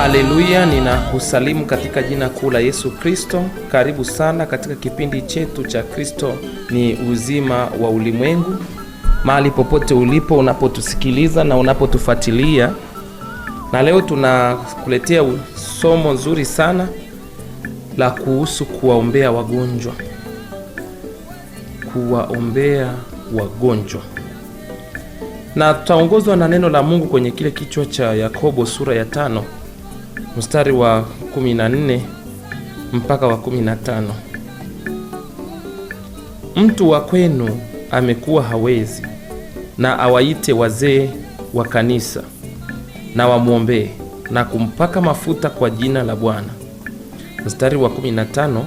Haleluya, ninakusalimu katika jina kuu la Yesu Kristo. Karibu sana katika kipindi chetu cha Kristo ni uzima wa ulimwengu. Mahali popote ulipo unapotusikiliza na unapotufuatilia. Na leo tunakuletea somo nzuri sana la kuhusu kuwaombea wagonjwa. Kuwaombea wagonjwa. Na tutaongozwa na neno la Mungu kwenye kile kichwa cha Yakobo sura ya 5. Mstari wa 14 mpaka wa 15. Mtu wa kwenu amekuwa hawezi, na awaite wazee wa kanisa na wamwombee na kumpaka mafuta kwa jina la Bwana. Mstari wa 15,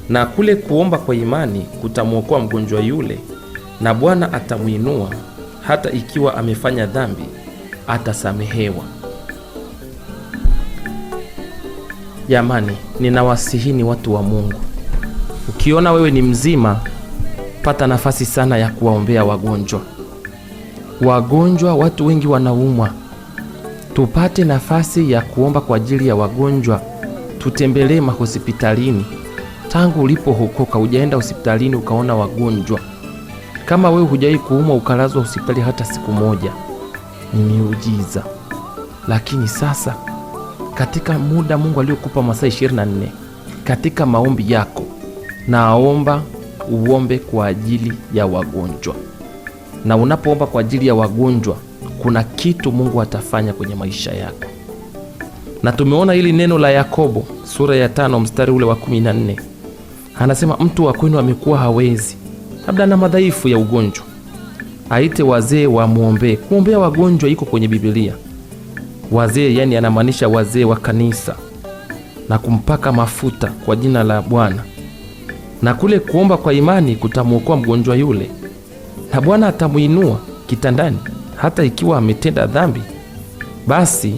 na kule kuomba kwa imani kutamwokoa mgonjwa yule, na Bwana atamuinua, hata ikiwa amefanya dhambi atasamehewa. Jamani, ninawasihini watu wa Mungu. Ukiona wewe ni mzima, pata nafasi sana ya kuwaombea wagonjwa. Wagonjwa, watu wengi wanaumwa. Tupate nafasi ya kuomba kwa ajili ya wagonjwa. Tutembelee mahospitalini. Tangu ulipohokoka hujaenda hospitalini ukaona wagonjwa. Kama wewe hujawahi kuumwa ukalazwa hospitali hata siku moja, ni miujiza. Lakini sasa katika muda Mungu aliyokupa masaa 24, katika maombi yako, naomba uombe kwa ajili ya wagonjwa. Na unapoomba kwa ajili ya wagonjwa, kuna kitu Mungu atafanya kwenye maisha yako. Na tumeona hili neno la Yakobo sura ya 5 mstari ule wa 14. Anasema mtu wa kwenu amekuwa hawezi, labda na madhaifu ya ugonjwa, aite wazee wamwombee. Kuombea wagonjwa iko kwenye Biblia. Wazee yani anamaanisha wazee wa kanisa, na kumpaka mafuta kwa jina la Bwana. Na kule kuomba kwa imani kutamwokoa mgonjwa yule, na Bwana atamuinua kitandani, hata ikiwa ametenda dhambi basi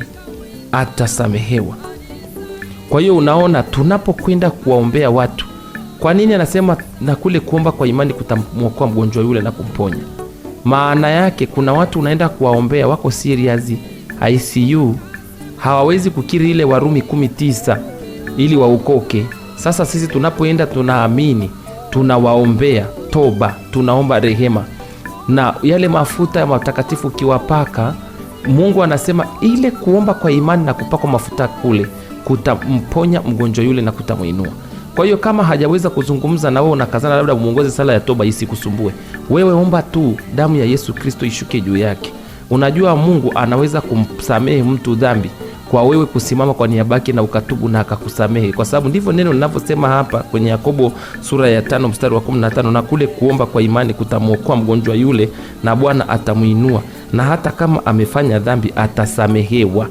atasamehewa. Kwa hiyo unaona, tunapokwenda kuwaombea watu, kwa nini anasema na kule kuomba kwa imani kutamwokoa mgonjwa yule na kumponya? Maana yake kuna watu unaenda kuwaombea wako serious ICU, hawawezi kukiri ile Warumi 19 ili waokoke. Sasa sisi tunapoenda tunaamini, tunawaombea toba, tunaomba rehema, na yale mafuta ya matakatifu kiwapaka, Mungu anasema ile kuomba kwa imani na kupakwa mafuta kule kutamponya mgonjwa yule na kutamuinua. Kwa hiyo kama hajaweza kuzungumza na wewe unakazana labda muongoze sala ya toba isikusumbue. Wewe omba tu damu ya Yesu Kristo ishuke juu yake. Unajua Mungu anaweza kumsamehe mtu dhambi kwa wewe kusimama kwa niaba yake na ukatubu na akakusamehe, kwa sababu ndivyo neno linavyosema hapa kwenye Yakobo sura ya 5 mstari wa 15, na kule kuomba kwa imani kutamwokoa mgonjwa yule, na Bwana atamuinua, na hata kama amefanya dhambi atasamehewa.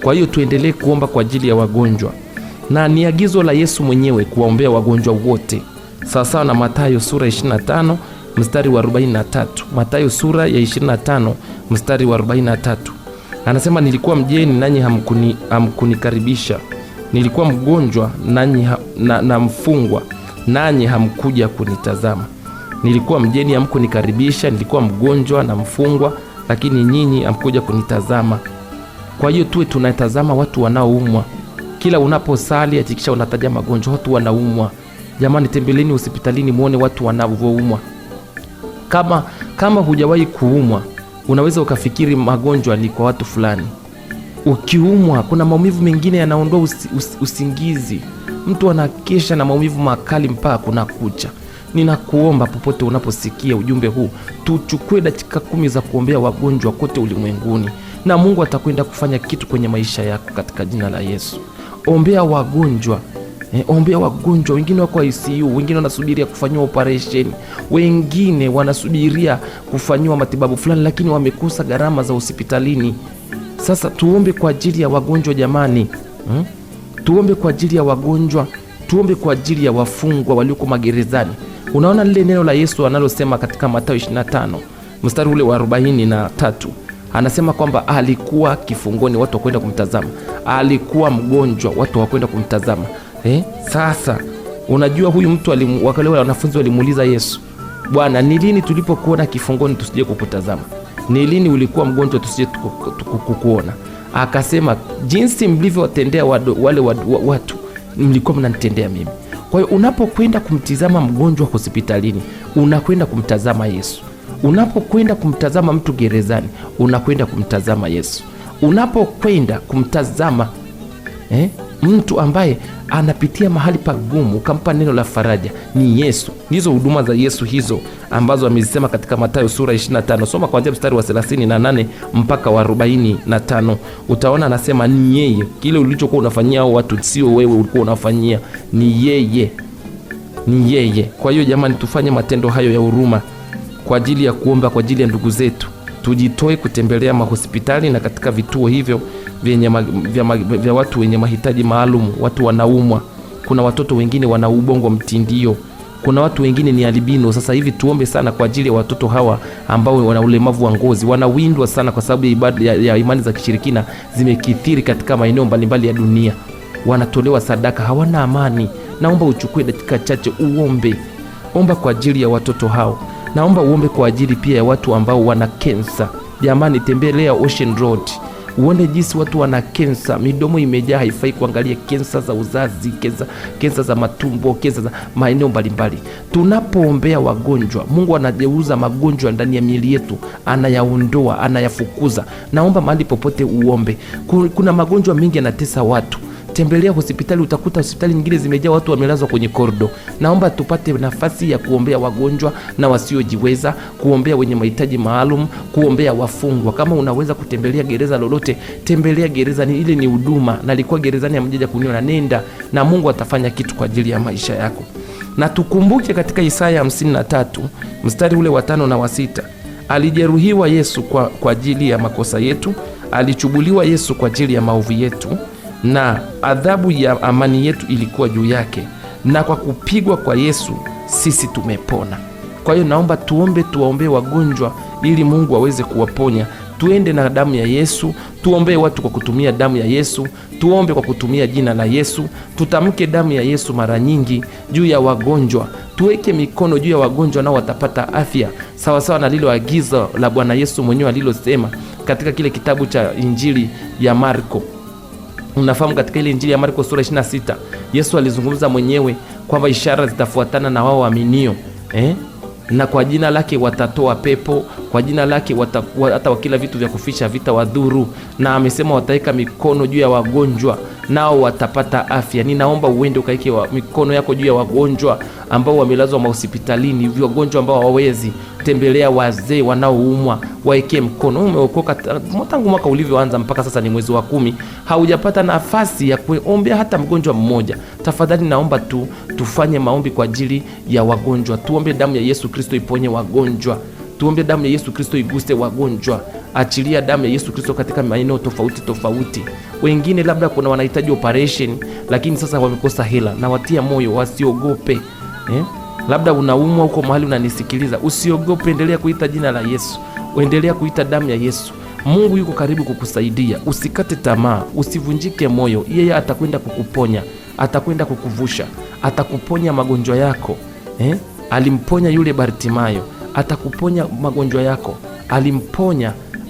Kwa hiyo tuendelee kuomba kwa ajili ya wagonjwa, na ni agizo la Yesu mwenyewe kuwaombea wagonjwa wote, sawasawa na Mathayo sura 25 mstari wa 43. Mathayo sura ya 25 mstari wa 43. Anasema nilikuwa mgeni nanyi hamkunikaribisha, nilikuwa mgonjwa nanyi na mfungwa nanyi hamkuja kunitazama. Nilikuwa mgeni hamkunikaribisha, nilikuwa mgonjwa na mfungwa, lakini nyinyi hamkuja kunitazama. Kwa hiyo tuwe tunatazama watu wanaoumwa. Kila unaposali hakikisha unataja magonjwa, watu wanaumwa. Jamani, tembeleni hospitalini muone watu wanavyoumwa. Kama hujawahi kuumwa, unaweza ukafikiri magonjwa ni kwa watu fulani. Ukiumwa, kuna maumivu mengine yanaondoa usingizi. Mtu anakesha na maumivu makali mpaka kuna kucha. Ninakuomba popote unaposikia ujumbe huu, tuchukue dakika 10 za kuombea wagonjwa kote ulimwenguni, na Mungu atakwenda kufanya kitu kwenye maisha yako katika jina la Yesu. Ombea wagonjwa. Ombea wagonjwa. Wengine wako ICU, wengine wanasubiria kufanywa operation, wengine wanasubiria kufanywa matibabu fulani, lakini wamekosa gharama za hospitalini. Sasa tuombe kwa ajili ya wagonjwa jamani. Tuombe kwa ajili ya wagonjwa, tuombe kwa ajili ya wafungwa walioko magerezani. Unaona lile neno la Yesu analosema katika Mathayo 25 mstari ule wa 43. Anasema kwamba alikuwa kifungoni, watu wakwenda kumtazama. Alikuwa mgonjwa, watu wakwenda kumtazama. Sasa unajua huyu mtu wale wanafunzi walimuuliza Yesu, Bwana, ni lini tulipokuona kifungoni tusije kukutazama? Ni lini ulikuwa mgonjwa tusije kukuona? akasema jinsi mlivyowatendea wale watu mlikuwa mnanitendea mimi. Kwa hiyo unapokwenda kumtizama mgonjwa hospitalini, unakwenda kumtazama Yesu. Unapokwenda kumtazama mtu gerezani, unakwenda kumtazama Yesu. Unapokwenda kumtazama mtu ambaye anapitia mahali pagumu, ukampa neno la faraja, ni Yesu. Ndizo huduma za Yesu hizo ambazo amezisema katika Mathayo sura 25. Soma kuanzia mstari wa 38 mpaka wa 45. Utaona anasema ni yeye. Kile ulichokuwa unafanyia hao watu sio wewe ulikuwa unafanyia, ni yeye. Ni yeye. Kwa hiyo jamani, tufanye matendo hayo ya huruma kwa ajili ya kuomba kwa ajili ya ndugu zetu. Tujitoe kutembelea mahospitali na katika vituo hivyo vya watu wenye mahitaji maalum. Watu wanaumwa, kuna watoto wengine wana ubongo mtindio, kuna watu wengine ni albino. Sasa hivi tuombe sana kwa ajili ya watoto hawa ambao wana ulemavu wa ngozi, wanawindwa sana kwa sababu ya ibada ya imani za kishirikina zimekithiri katika maeneo mbalimbali ya dunia. Wanatolewa sadaka, hawana amani. Naomba uchukue dakika chache uombe. Omba kwa ajili ya watoto hao. Naomba uombe kwa ajili pia ya watu ambao wana kensa. Jamani, tembelea Ocean Road uone jinsi watu wana kensa, midomo imejaa. Haifai kuangalia kensa za uzazi, kensa za matumbo, kensa za maeneo mbalimbali. Tunapoombea wagonjwa, Mungu anageuza magonjwa ndani ya miili yetu, anayaondoa, anayafukuza. Naomba mahali popote uombe. Kuna magonjwa mengi yanatesa watu. Tembelea hospitali, utakuta hospitali nyingine zimejaa watu wamelazwa kwenye kordo. Naomba tupate nafasi ya kuombea wagonjwa na wasiojiweza, kuombea wenye mahitaji maalum, kuombea wafungwa. Kama unaweza kutembelea gereza lolote, tembelea gereza. Ile ni huduma. Nalikuwa gerezani amjaja kuniona, nenda na Mungu atafanya kitu kwa ajili ya maisha yako. Na tukumbuke katika Isaya 53 mstari ule wa 5 na wa 6, alijeruhiwa Yesu kwa ajili ya makosa yetu, alichubuliwa Yesu kwa ajili ya maovu yetu, na adhabu ya amani yetu ilikuwa juu yake, na kwa kupigwa kwa Yesu sisi tumepona. Kwa hiyo naomba tuwaombee wagonjwa ili Mungu aweze kuwaponya. Tuende na damu ya Yesu, tuombee watu kwa kutumia damu ya Yesu, tuombe kwa kutumia jina la Yesu, tutamke damu ya Yesu mara nyingi juu ya wagonjwa. Tuweke mikono juu ya wagonjwa, nao watapata afya sawa sawa na lilo agizo la Bwana Yesu mwenyewe alilosema katika kile kitabu cha Injili ya Marko. Unafahamu katika ile Injili ya Marko sura 26, Yesu alizungumza mwenyewe kwamba ishara zitafuatana na wao waaminio, na kwa jina lake watatoa pepo, kwa jina lake hata wakila vitu vya kufisha vitawadhuru, na amesema wataweka mikono juu ya wagonjwa nao watapata afya. Ninaomba uende ukaike mikono yako juu ya wagonjwa ambao wamelazwa mahospitalini, wagonjwa ambao hawawezi tembelea, wazee wanaoumwa, waekee mkono. Umeokoka tangu mwaka ulivyoanza mpaka sasa ni mwezi wa 10, haujapata nafasi ya kuombea hata mgonjwa mmoja. Tafadhali naomba tufanye maombi kwa ajili ya wagonjwa. Tuombe damu ya Yesu Kristo iponye wagonjwa. Tuombe damu ya Yesu Kristo iguse wagonjwa. Achilia damu ya Yesu Kristo katika maeneo tofauti. Wengine labda kuna wanahitaji operation, lakini sasa wamekosa hela. Na watia moyo wasiogope. Labda unaumwa huko mahali unanisikiliza, usiogope, endelea kuita jina la Yesu, endelea kuita damu ya Yesu. Mungu yuko karibu kukusaidia. Usikate tamaa, usivunjike moyo. Yeye atakwenda kukuponya, atakwenda kukuvusha, atakuponya magonjwa yako. Alimponya yule Bartimayo, atakuponya magonjwa yako.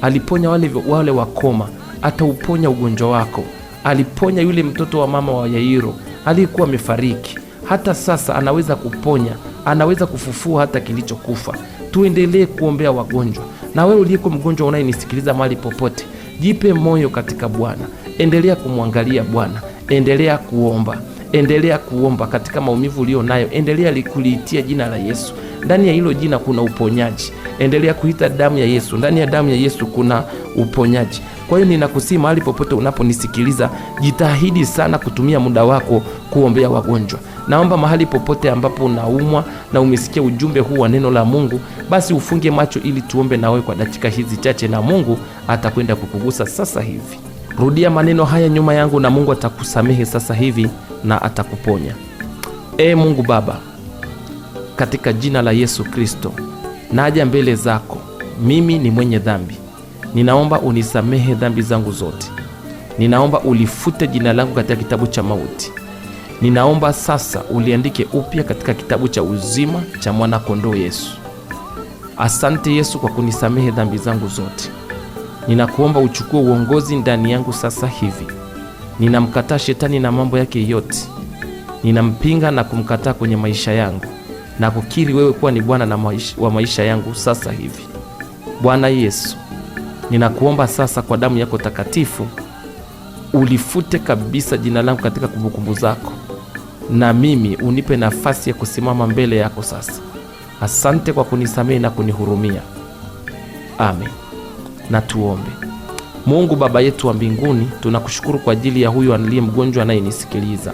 Aliponya wale wakoma, atauponya ugonjwa wako. Aliponya yule mtoto wa mama wa Yairo aliyekuwa amefariki. Hata sasa anaweza kuponya, anaweza kufufua hata kilichokufa. Tuendelee kuombea wagonjwa. Na wewe uliyeko mgonjwa unayenisikiliza mahali popote, jipe moyo katika Bwana. Endelea kumwangalia Bwana, endelea kuomba katika maumivu ulio nayo. Endelea kuliitia jina la Yesu. Ndani ya hilo jina kuna uponyaji. Endelea kuita damu ya Yesu. Ndani ya damu ya Yesu kuna uponyaji. Kwa hiyo ninakusihi mahali popote unaponisikiliza, jitahidi sana kutumia muda wako kuombea wagonjwa. Naomba mahali popote ambapo unaumwa na umesikia ujumbe huu wa neno la Mungu, basi ufunge macho ili tuombe na wewe kwa dakika hizi chache, na Mungu atakwenda kukugusa sasa hivi. Rudia maneno haya nyuma yangu na Mungu atakusamehe sasa hivi na atakuponya. Mungu Baba, katika jina la Yesu Kristo, naja mbele zako. Mimi ni mwenye dhambi. Ninaomba unisamehe dhambi zangu zote. Ninaomba ulifute jina langu katika kitabu cha mauti. Ninaomba sasa uliandike upya katika kitabu cha uzima cha mwana kondoo Yesu. Asante Yesu kwa kunisamehe dhambi zangu zote. ninakuomba uchukue uongozi ndani yangu sasa hivi. Ninamkataa shetani na mambo yake yote. Ninampinga na kumkataa kwenye maisha yangu na kukiri wewe kuwa ni Bwana wa maisha yangu sasa hivi. Bwana Yesu, ninakuomba sasa kwa damu yako takatifu ulifute kabisa jina langu katika kumbukumbu zako, na mimi unipe nafasi ya kusimama mbele yako sasa. Asante kwa kunisamehe na kunihurumia. Amen. Na tuombe. Mungu Baba yetu wa mbinguni, tunakushukuru kwa ajili ya huyu aliye mgonjwa anayenisikiliza,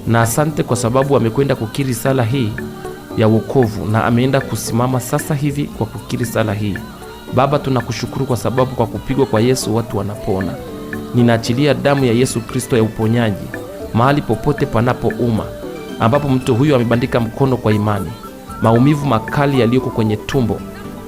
na asante kwa sababu amekwenda kukiri sala hii ya wokovu na ameenda kusimama sasa hivi kwa kukiri sala hii. Baba, tunakushukuru kwa sababu kwa kupigwa kwa Yesu watu wanapona. Ninaachilia damu ya Yesu Kristo ya uponyaji mahali popote panapouma, ambapo mtu huyo amebandika mkono kwa imani. Maumivu makali yaliyoko kwenye tumbo,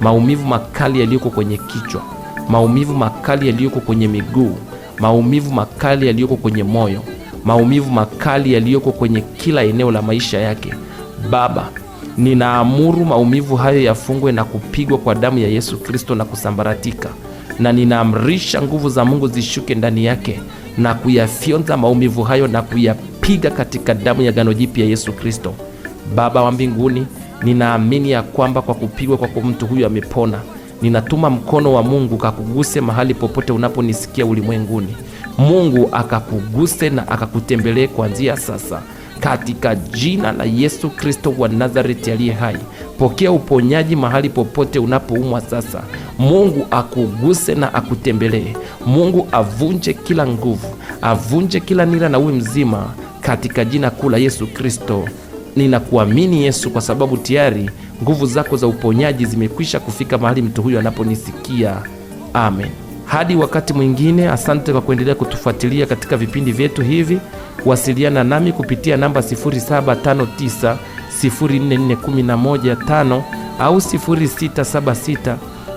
maumivu makali yaliyoko kwenye kichwa, maumivu makali yaliyoko kwenye miguu, maumivu makali yaliyoko kwenye moyo, maumivu makali yaliyoko kwenye kila eneo la maisha yake, Baba, ninaamuru maumivu hayo yafungwe na kupigwa kwa damu ya Yesu Kristo na kusambaratika, na ninaamrisha nguvu za Mungu zishuke ndani yake na kuyafyonza maumivu hayo na kuyapiga katika damu ya Agano Jipya ya Yesu Kristo. Baba wa mbinguni, ninaamini ya kwamba kwa kupigwa kwa mtu huyu amepona. Ninatuma mkono wa Mungu kakuguse mahali popote unaponisikia ulimwenguni. Mungu akakuguse na akakutembelee kuanzia sasa, katika jina la Yesu Kristo wa Nazareti aliye hai. Pokea uponyaji mahali popote unapoumwa sasa. Mungu akuguse na akutembelee. Mungu avunje kila nguvu, avunje kila nira na uwe mzima katika jina kuu la Yesu Kristo. Ninakuamini Yesu, kwa sababu tayari nguvu zako za uponyaji zimekwisha kufika mahali mtu huyu anaponisikia. Amen. Hadi wakati mwingine, asante kwa kuendelea kutufuatilia katika vipindi vyetu hivi. Wasiliana nami kupitia namba 0759 044115 au 0676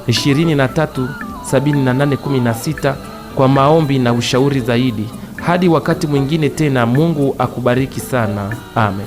23 7816 kwa maombi na ushauri zaidi. Hadi wakati mwingine tena, Mungu akubariki sana. Amen.